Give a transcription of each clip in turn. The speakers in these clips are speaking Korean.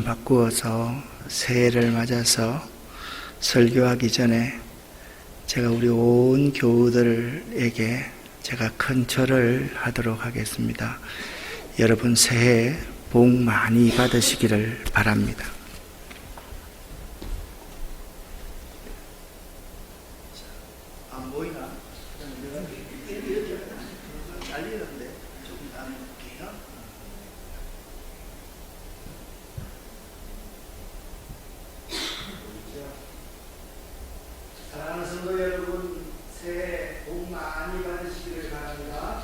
바꾸어서 새해를 맞아서 설교하기 전에 제가 우리 온 교우들에게 제가 큰 절을 하도록 하겠습니다. 여러분 새해 복 많이 받으시기를 바랍니다. 안 보이나? 잘리는데 조금 더 볼게요. 사랑하는 성도 여러분, 새해 복 많이 받으시기를 바랍니다.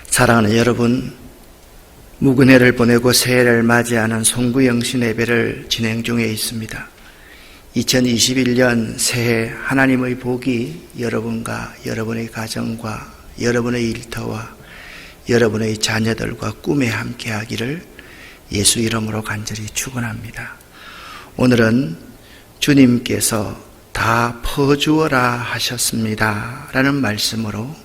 사랑하는 여러분, 무근해를 보내고 새해를 맞이하는 송구영신 예배를 진행 중에 있습니다. 2021년 새해 하나님의 복이 여러분과 여러분의 가정과 여러분의 일터와 여러분의 자녀들과 꿈에 함께하기를 예수 이름으로 간절히 축원합니다. 오늘은 주님께서 다 퍼주어라 하셨습니다 라는 말씀으로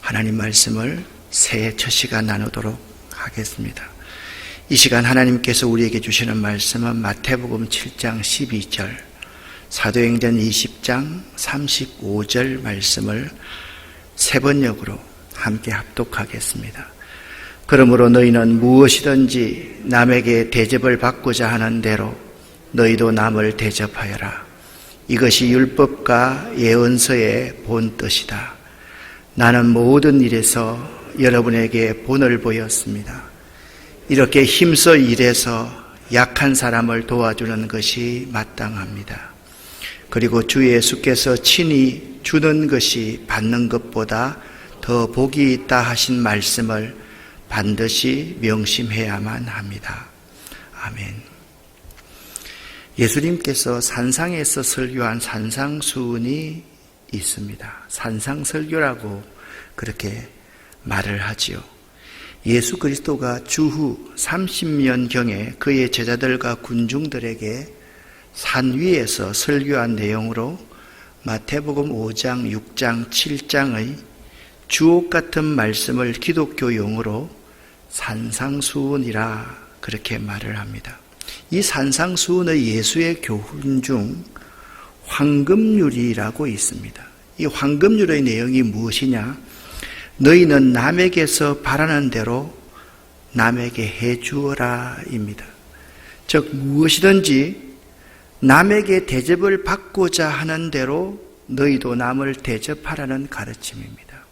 하나님 말씀을 새해 첫 시간 나누도록 하겠습니다. 이 시간 하나님께서 우리에게 주시는 말씀은 마태복음 7장 12절, 사도행전 20장 35절 말씀을 세 번역으로 함께 합독하겠습니다. 그러므로 너희는 무엇이든지 남에게 대접을 받고자 하는 대로 너희도 남을 대접하여라. 이것이 율법과 예언서의 본 뜻이다. 나는 모든 일에서 여러분에게 본을 보였습니다. 이렇게 힘써 일해서 약한 사람을 도와주는 것이 마땅합니다. 그리고 주 예수께서 친히 주는 것이 받는 것보다 더 복이 있다 하신 말씀을 반드시 명심해야만 합니다. 아멘. 예수님께서 산상에서 설교한 산상수훈이 있습니다. 산상설교라고 그렇게 말을 하지요. 예수 그리스도가 주후 30년경에 그의 제자들과 군중들에게 산 위에서 설교한 내용으로 마태복음 5장, 6장, 7장의 주옥 같은 말씀을 기독교 용어로 산상수훈이라 그렇게 말을 합니다. 이 산상수훈의 예수의 교훈 중 황금률이라고 있습니다. 이 황금률의 내용이 무엇이냐? 너희는 남에게서 바라는 대로 남에게 해주어라 입니다. 즉 무엇이든지 남에게 대접을 받고자 하는 대로 너희도 남을 대접하라는 가르침입니다.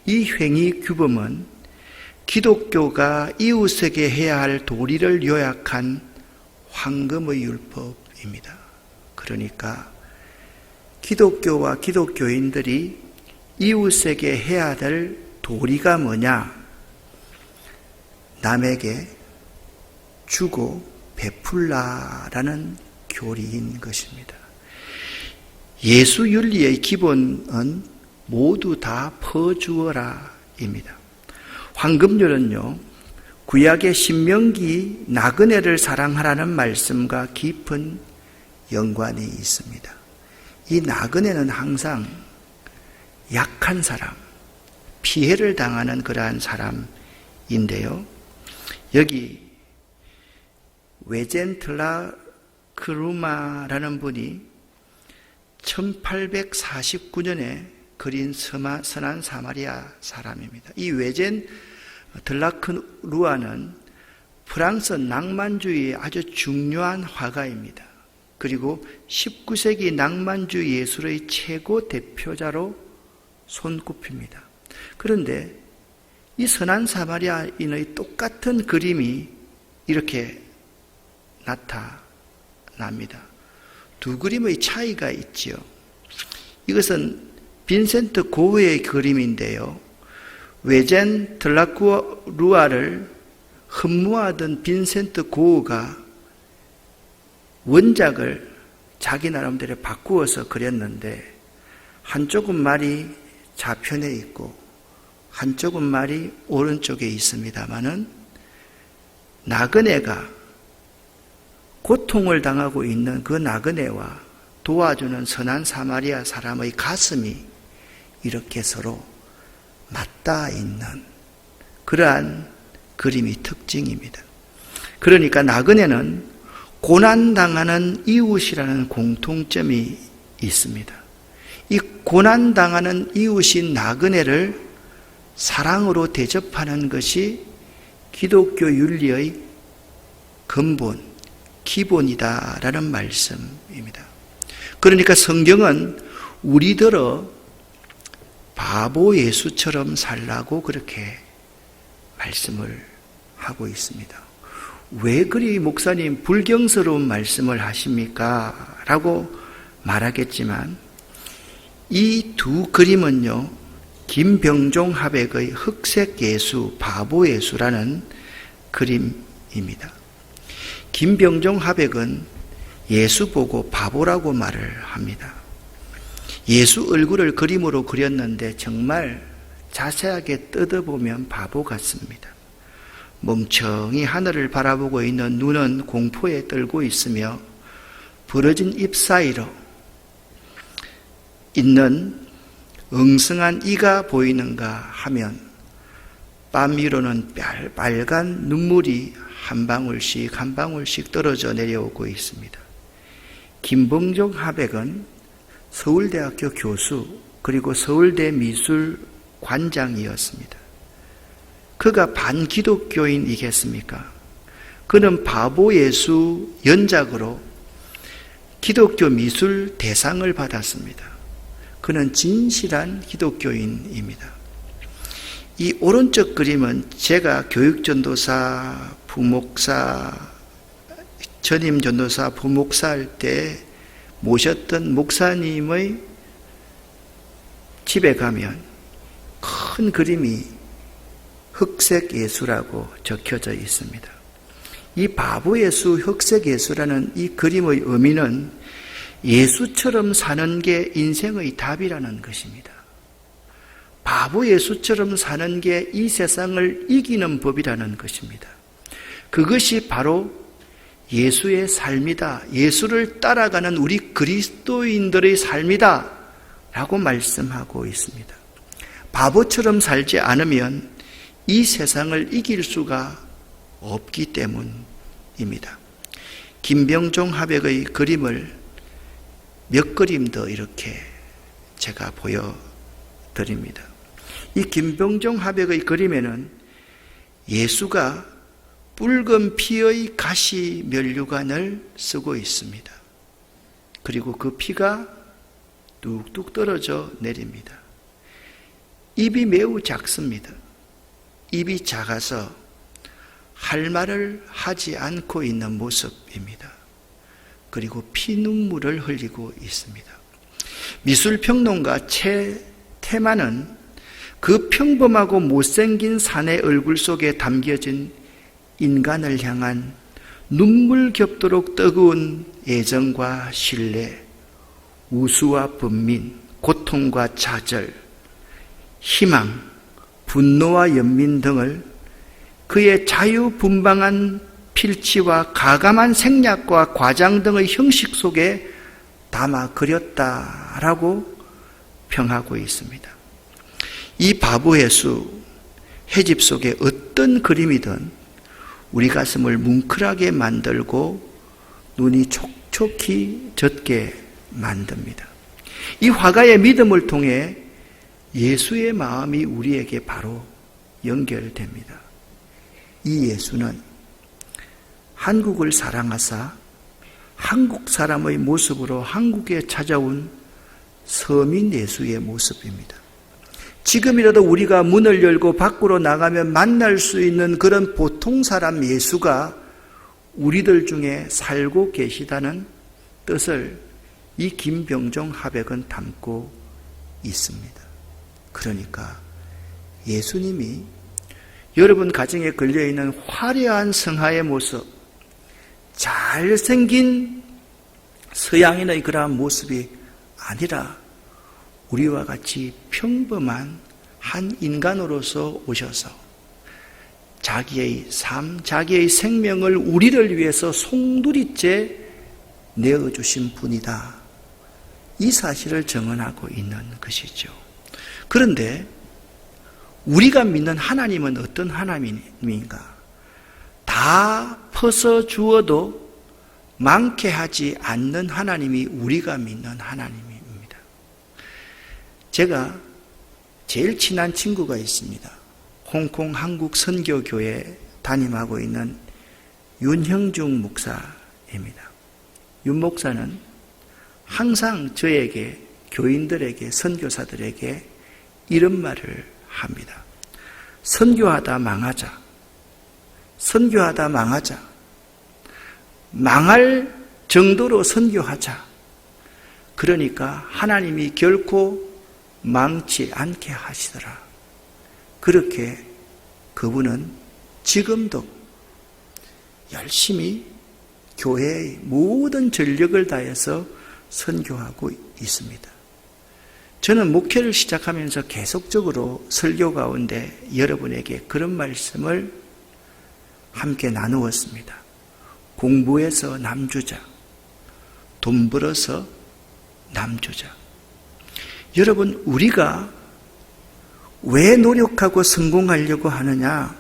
이 행위 규범은 기독교가 이웃에게 해야 할 도리를 요약한 황금의 율법입니다. 그러니까 기독교와 기독교인들이 이웃에게 해야 될 도리가 뭐냐? 남에게 주고 베풀라라는 교리인 것입니다. 예수 윤리의 기본은 모두 다 퍼주어라입니다. 황금률은요, 구약의 신명기 나그네를 사랑하라는 말씀과 깊은 연관이 있습니다. 이 나그네는 항상 약한 사람, 피해를 당하는 그러한 사람인데요. 여기 웨젠틀라크루마라는 분이 1849년에 그린 선한 사마리아 사람입니다. 이 웨젠틀라크루아는 프랑스 낭만주의의 아주 중요한 화가입니다. 그리고 19세기 낭만주의 예술의 최고 대표자로 손꼽힙니다. 그런데 이 선한 사마리아인의 똑같은 그림이 이렇게 나타납니다. 두 그림의 차이가 있지요. 이것은 빈센트 고흐의 그림인데요. 웨젠 드라쿠르아를 흠모하던 빈센트 고흐가 원작을 자기 나름대로 바꾸어서 그렸는데 한쪽은 말이 좌편에 있고 한쪽은 말이 오른쪽에 있습니다마는 나그네가 고통을 당하고 있는 그 나그네와 도와주는 선한 사마리아 사람의 가슴이 이렇게 서로 맞닿아 있는 그러한 그림이 특징입니다. 그러니까 나그네는 고난당하는 이웃이라는 공통점이 있습니다. 이 고난당하는 이웃인 나그네를 사랑으로 대접하는 것이 기독교 윤리의 근본, 기본이다라는 말씀입니다. 그러니까 성경은 우리더러 바보 예수처럼 살라고 그렇게 말씀을 하고 있습니다. 왜 그리 목사님 불경스러운 말씀을 하십니까? 라고 말하겠지만 이 두 그림은요, 김병종 화백의 흑색 예수, 바보 예수라는 그림입니다. 김병종 화백은 예수 보고 바보라고 말을 합니다. 예수 얼굴을 그림으로 그렸는데 정말 자세하게 뜯어보면 바보 같습니다. 멍청이 하늘을 바라보고 있는 눈은 공포에 떨고 있으며 부러진 입 사이로 있는 엉성한 이가 보이는가 하면 뺨 위로는 빨간 눈물이 한 방울씩 한 방울씩 떨어져 내려오고 있습니다. 김병종 화백은 서울대학교 교수 그리고 서울대 미술관장이었습니다. 그가 반기독교인이겠습니까? 그는 바보 예수 연작으로 기독교 미술 대상을 받았습니다. 그는 진실한 기독교인입니다. 이 오른쪽 그림은 제가 교육전도사, 부목사, 전임전도사, 부목사 할 때 모셨던 목사님의 집에 가면 큰 그림이 흑색 예수라고 적혀져 있습니다. 이 바보 예수, 흑색 예수라는 이 그림의 의미는 예수처럼 사는 게 인생의 답이라는 것입니다. 바보 예수처럼 사는 게 이 세상을 이기는 법이라는 것입니다. 그것이 바로 예수의 삶이다. 예수를 따라가는 우리 그리스도인들의 삶이다. 라고 말씀하고 있습니다. 바보처럼 살지 않으면 이 세상을 이길 수가 없기 때문입니다. 김병종 화백의 그림을 몇 그림 더 이렇게 제가 보여드립니다. 이 김병종 화백의 그림에는 예수가 붉은 피의 가시 면류관을 쓰고 있습니다. 그리고 그 피가 뚝뚝 떨어져 내립니다. 입이 매우 작습니다. 입이 작아서 할 말을 하지 않고 있는 모습입니다. 그리고 피눈물을 흘리고 있습니다. 미술평론가 최태만은 그 평범하고 못생긴 산의 얼굴 속에 담겨진 인간을 향한 눈물 겹도록 뜨거운 애정과 신뢰, 우수와 번민, 고통과 좌절, 희망, 분노와 연민 등을 그의 자유분방한 필치와 가감한 생략과 과장 등의 형식 속에 담아 그렸다라고 평하고 있습니다. 이 바보 예수, 해집 속에 어떤 그림이든 우리 가슴을 뭉클하게 만들고 눈이 촉촉히 젖게 만듭니다. 이 화가의 믿음을 통해 예수의 마음이 우리에게 바로 연결됩니다. 이 예수는 한국을 사랑하사 한국 사람의 모습으로 한국에 찾아온 서민 예수의 모습입니다. 지금이라도 우리가 문을 열고 밖으로 나가면 만날 수 있는 그런 보통 사람 예수가 우리들 중에 살고 계시다는 뜻을 이 김병종 화백은 담고 있습니다. 그러니까 예수님이 여러분 가정에 걸려있는 화려한 성화의 모습, 잘생긴 서양인의 그러한 모습이 아니라 우리와 같이 평범한 한 인간으로서 오셔서 자기의 삶, 자기의 생명을 우리를 위해서 송두리째 내어주신 분이다. 이 사실을 증언하고 있는 것이죠. 그런데 우리가 믿는 하나님은 어떤 하나님인가? 다 퍼서 주어도 많게 하지 않는 하나님이 우리가 믿는 하나님입니다. 제가 제일 친한 친구가 있습니다. 홍콩 한국 선교교회 담임하고 있는 윤형중 목사입니다. 윤 목사는 항상 저에게, 교인들에게, 선교사들에게 이런 말을 합니다. 선교하다 망하자. 선교하다 망하자. 망할 정도로 선교하자. 그러니까 하나님이 결코 망치 않게 하시더라. 그렇게 그분은 지금도 열심히 교회의 모든 전력을 다해서 선교하고 있습니다. 저는 목회를 시작하면서 계속적으로 설교 가운데 여러분에게 그런 말씀을 함께 나누었습니다. 공부해서 남주자, 돈 벌어서 남주자. 여러분, 우리가 왜 노력하고 성공하려고 하느냐?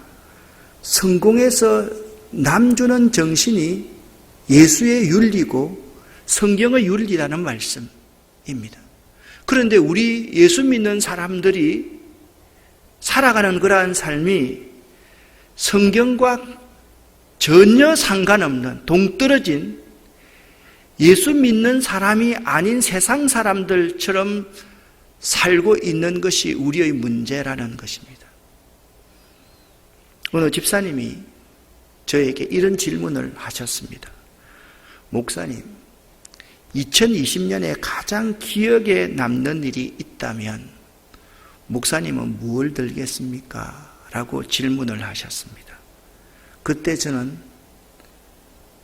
성공해서 남주는 정신이 예수의 윤리고 성경의 윤리라는 말씀입니다. 그런데 우리 예수 믿는 사람들이 살아가는 그러한 삶이 성경과 전혀 상관없는 동떨어진 예수 믿는 사람이 아닌 세상 사람들처럼 살고 있는 것이 우리의 문제라는 것입니다. 어느 집사님이 저에게 이런 질문을 하셨습니다. 목사님, 2020년에 가장 기억에 남는 일이 있다면 목사님은 무엇을 들겠습니까? 라고 질문을 하셨습니다. 그때 저는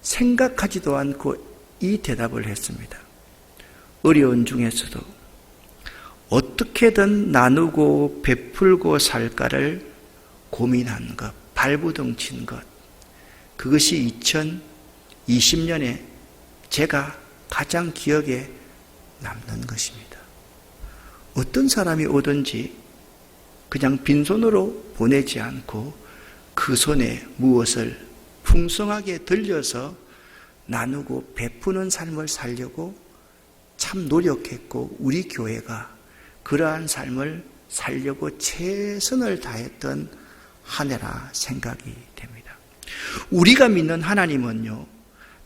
생각하지도 않고 이 대답을 했습니다. 어려운 중에서도 어떻게든 나누고 베풀고 살까를 고민한 것, 발부둥친 것, 그것이 2020년에 제가 가장 기억에 남는 것입니다. 어떤 사람이 오든지 그냥 빈손으로 보내지 않고 그 손에 무엇을 풍성하게 들려서 나누고 베푸는 삶을 살려고 참 노력했고, 우리 교회가 그러한 삶을 살려고 최선을 다했던 한 해라 생각이 됩니다. 우리가 믿는 하나님은요,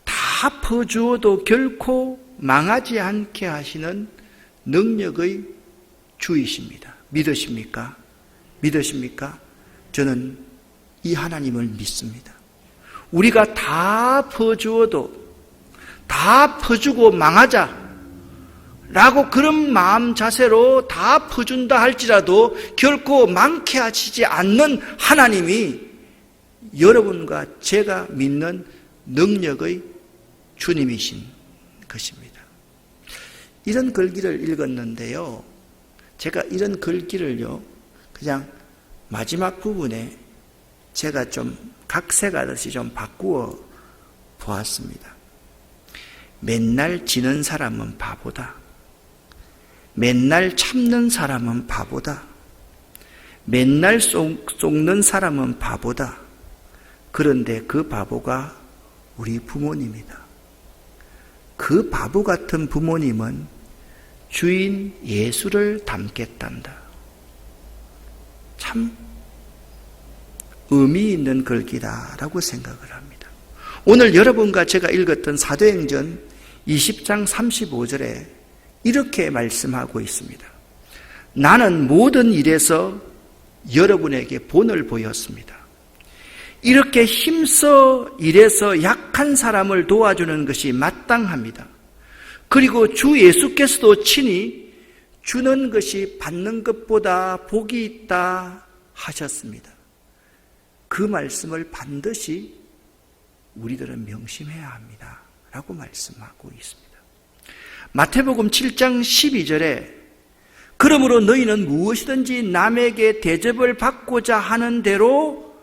다 퍼주어도 결코 망하지 않게 하시는 능력의 주이십니다. 믿으십니까? 믿으십니까? 저는 이 하나님을 믿습니다. 우리가 다 퍼주어도, 다 퍼주고 망하자 라고 그런 마음 자세로 다 퍼준다 할지라도 결코 많게 하시지 않는 하나님이 여러분과 제가 믿는 능력의 주님이신 것입니다. 이런 글귀를 읽었는데요, 제가 이런 글귀를요 그냥 마지막 부분에 제가 좀 각색하듯이 좀 바꾸어 보았습니다. 맨날 지는 사람은 바보다. 맨날 참는 사람은 바보다. 맨날 속는 사람은 바보다. 그런데 그 바보가 우리 부모님이다. 그 바보 같은 부모님은 주인 예수를 닮겠단다. 참 의미 있는 글귀다라고 생각을 합니다. 오늘 여러분과 제가 읽었던 사도행전 20장 35절에 이렇게 말씀하고 있습니다. 나는 모든 일에서 여러분에게 본을 보였습니다. 이렇게 힘써 일해서 약한 사람을 도와주는 것이 마땅합니다. 그리고 주 예수께서도 친히 주는 것이 받는 것보다 복이 있다 하셨습니다. 그 말씀을 반드시 우리들은 명심해야 합니다 라고 말씀하고 있습니다. 마태복음 7장 12절에 그러므로 너희는 무엇이든지 남에게 대접을 받고자 하는 대로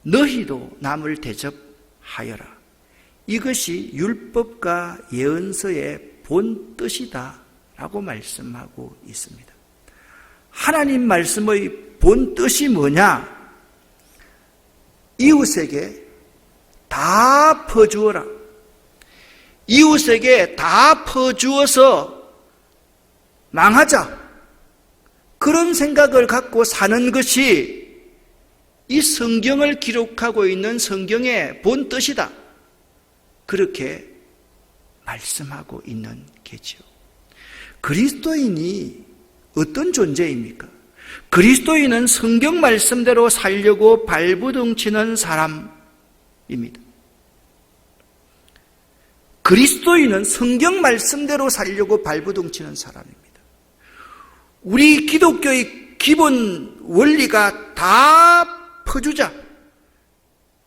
너희도 남을 대접하여라. 이것이 율법과 예언서의 본 뜻이다 라고 말씀하고 있습니다. 하나님 말씀의 본 뜻이 뭐냐? 이웃에게 다 퍼주어라. 이웃에게 다 퍼주어서 망하자. 그런 생각을 갖고 사는 것이 이 성경을 기록하고 있는 성경의 본 뜻이다. 그렇게 말씀하고 있는 게지요. 그리스도인이 어떤 존재입니까? 그리스도인은 성경 말씀대로 살려고 발부둥치는 사람입니다. 그리스도인은 성경 말씀대로 살려고 발부둥치는 사람입니다. 우리 기독교의 기본 원리가 다 퍼주자.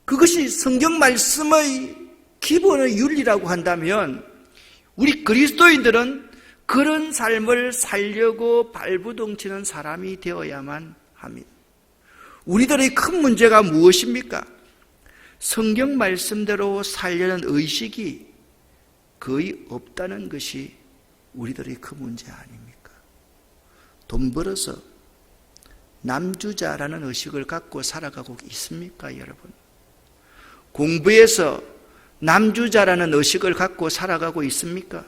그것이 성경 말씀의 기본의 윤리라고 한다면 우리 그리스도인들은 그런 삶을 살려고 발부둥치는 사람이 되어야만 합니다. 우리들의 큰 문제가 무엇입니까? 성경 말씀대로 살려는 의식이 거의 없다는 것이 우리들의 큰 문제 아닙니까? 돈 벌어서 남주자라는 의식을 갖고 살아가고 있습니까, 여러분? 공부해서 남주자라는 의식을 갖고 살아가고 있습니까?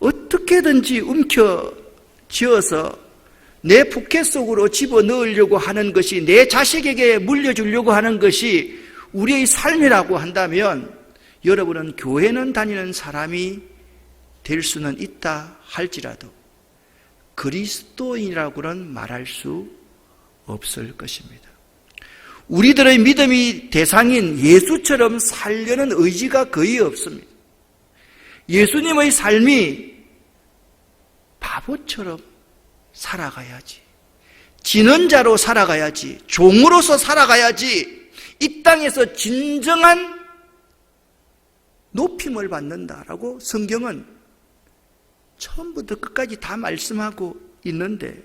어떻게든지 움켜쥐어서 내 포켓 속으로 집어넣으려고 하는 것이, 내 자식에게 물려주려고 하는 것이 우리의 삶이라고 한다면 여러분은 교회는 다니는 사람이 될 수는 있다 할지라도 그리스도인이라고는 말할 수 없을 것입니다. 우리들의 믿음의 대상인 예수처럼 살려는 의지가 거의 없습니다. 예수님의 삶이 바보처럼 살아가야지, 지는 자로 살아가야지, 종으로서 살아가야지 이 땅에서 진정한 높임을 받는다라고 성경은 처음부터 끝까지 다 말씀하고 있는데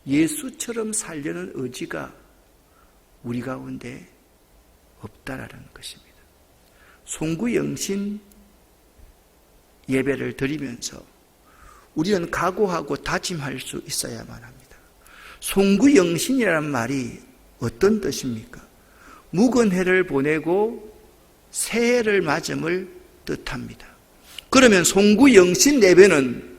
예수처럼 살려는 의지가 우리 가운데 없다라는 것입니다. 송구영신 예배를 드리면서 우리는 각오하고 다짐할 수 있어야만 합니다. 송구영신이라는 말이 어떤 뜻입니까? 묵은 해를 보내고 새해를 맞음을 뜻합니다. 그러면 송구영신 예배는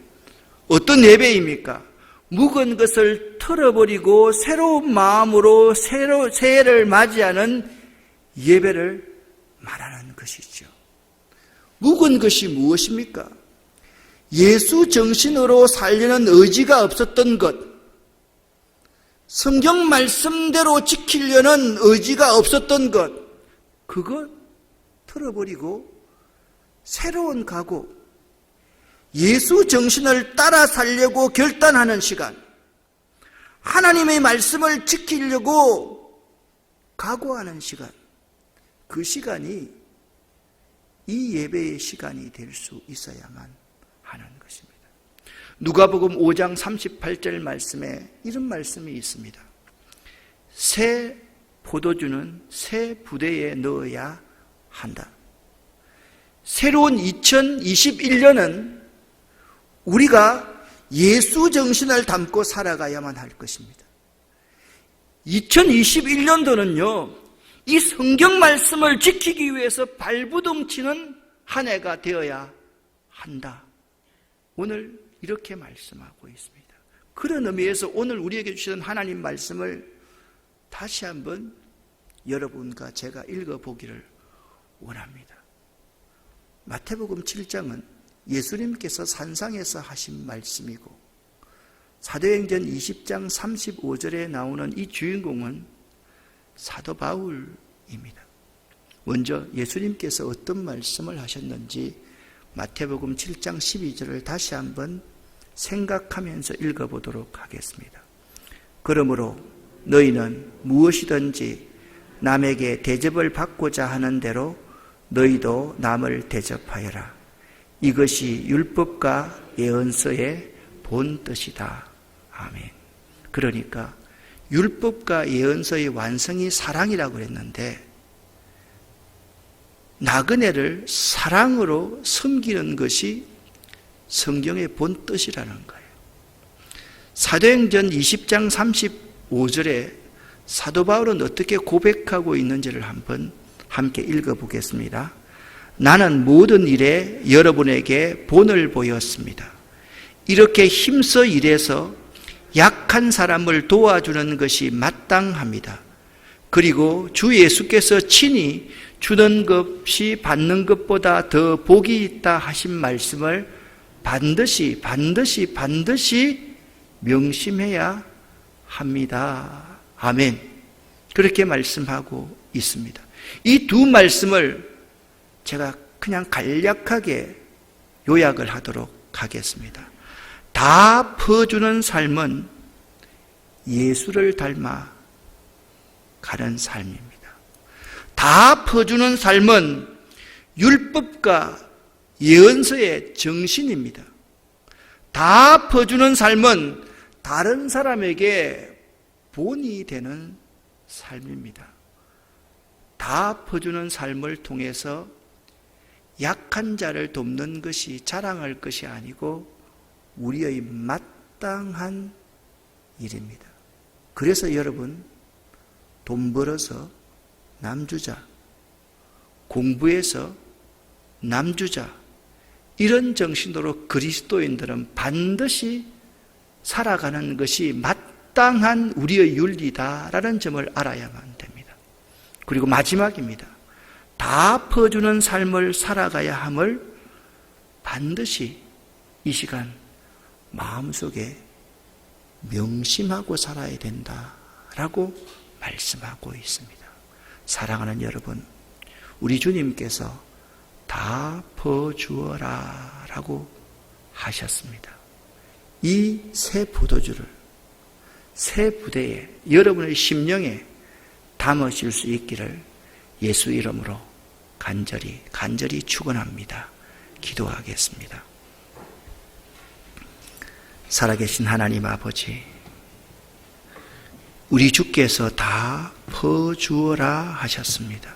어떤 예배입니까? 묵은 것을 털어버리고 새로운 마음으로 새해를 맞이하는 예배를 말하는 것이죠. 묵은 것이 무엇입니까? 예수 정신으로 살려는 의지가 없었던 것, 성경 말씀대로 지키려는 의지가 없었던 것, 그거 털어버리고 새로운 각오, 예수 정신을 따라 살려고 결단하는 시간, 하나님의 말씀을 지키려고 각오하는 시간, 그 시간이 이 예배의 시간이 될 수 있어야만 하는 것입니다. 누가복음 5장 38절 말씀에 이런 말씀이 있습니다. 새 포도주는 새 부대에 넣어야 한다. 새로운 2021년은 우리가 예수 정신을 담고 살아가야만 할 것입니다. 2021년도는요, 이 성경 말씀을 지키기 위해서 발부둥치는 한 해가 되어야 한다. 오늘 이렇게 말씀하고 있습니다. 그런 의미에서 오늘 우리에게 주시는 하나님 말씀을 다시 한번 여러분과 제가 읽어보기를 원합니다. 마태복음 7장은 예수님께서 산상에서 하신 말씀이고 사도행전 20장 35절에 나오는 이 주인공은 사도 바울입니다. 먼저 예수님께서 어떤 말씀을 하셨는지 마태복음 7장 12절을 다시 한번 생각하면서 읽어보도록 하겠습니다. 그러므로 너희는 무엇이든지 남에게 대접을 받고자 하는 대로 너희도 남을 대접하여라. 이것이 율법과 예언서의 본 뜻이다 아멘. 그러니까 율법과 예언서의 완성이 사랑이라고 그랬는데 나그네를 사랑으로 섬기는 것이 성경의 본 뜻이라는 거예요. 사도행전 20장 35절에 사도 바울은 어떻게 고백하고 있는지를 한번 함께 읽어보겠습니다. 나는 모든 일에 여러분에게 본을 보였습니다. 이렇게 힘써 일해서 약한 사람을 도와주는 것이 마땅합니다. 그리고 주 예수께서 친히 주는 것이 받는 것보다 더 복이 있다 하신 말씀을 반드시 명심해야 합니다. 아멘. 그렇게 말씀하고 있습니다. 이 두 말씀을 제가 그냥 간략하게 요약을 하도록 하겠습니다. 다 퍼주는 삶은 예수를 닮아 가는 삶입니다. 다 퍼주는 삶은 율법과 예언서의 정신입니다. 다 퍼주는 삶은 다른 사람에게 본이 되는 삶입니다. 다 퍼주는 삶을 통해서 약한 자를 돕는 것이 자랑할 것이 아니고 우리의 마땅한 일입니다. 그래서 여러분, 돈 벌어서 남주자, 공부해서 남주자, 이런 정신으로 그리스도인들은 반드시 살아가는 것이 마땅한 우리의 윤리다라는 점을 알아야만 됩니다. 그리고 마지막입니다. 다 퍼주는 삶을 살아가야 함을 반드시 이 시간 마음속에 명심하고 살아야 된다라고 말씀하고 있습니다. 사랑하는 여러분, 우리 주님께서 다 퍼주어라 라고 하셨습니다. 이 새 포도주를 새 부대에 여러분의 심령에 담으실 수 있기를 예수 이름으로 간절히 축원합니다. 기도하겠습니다. 살아계신 하나님 아버지, 우리 주께서 다 퍼주어라 하셨습니다.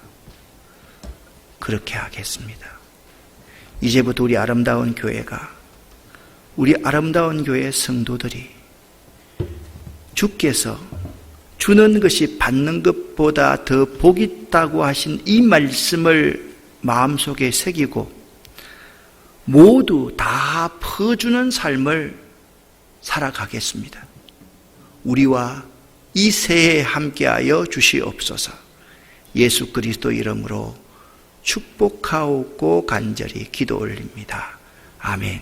그렇게 하겠습니다. 이제부터 우리 아름다운 교회가, 우리 아름다운 교회 성도들이 주께서 주는 것이 받는 것보다 더 복이 있다고 하신 이 말씀을 마음속에 새기고 모두 다 퍼주는 삶을 살아가겠습니다. 우리와 이 새해에 함께하여 주시옵소서. 예수 그리스도 이름으로 축복하옵고 간절히 기도 올립니다. 아멘.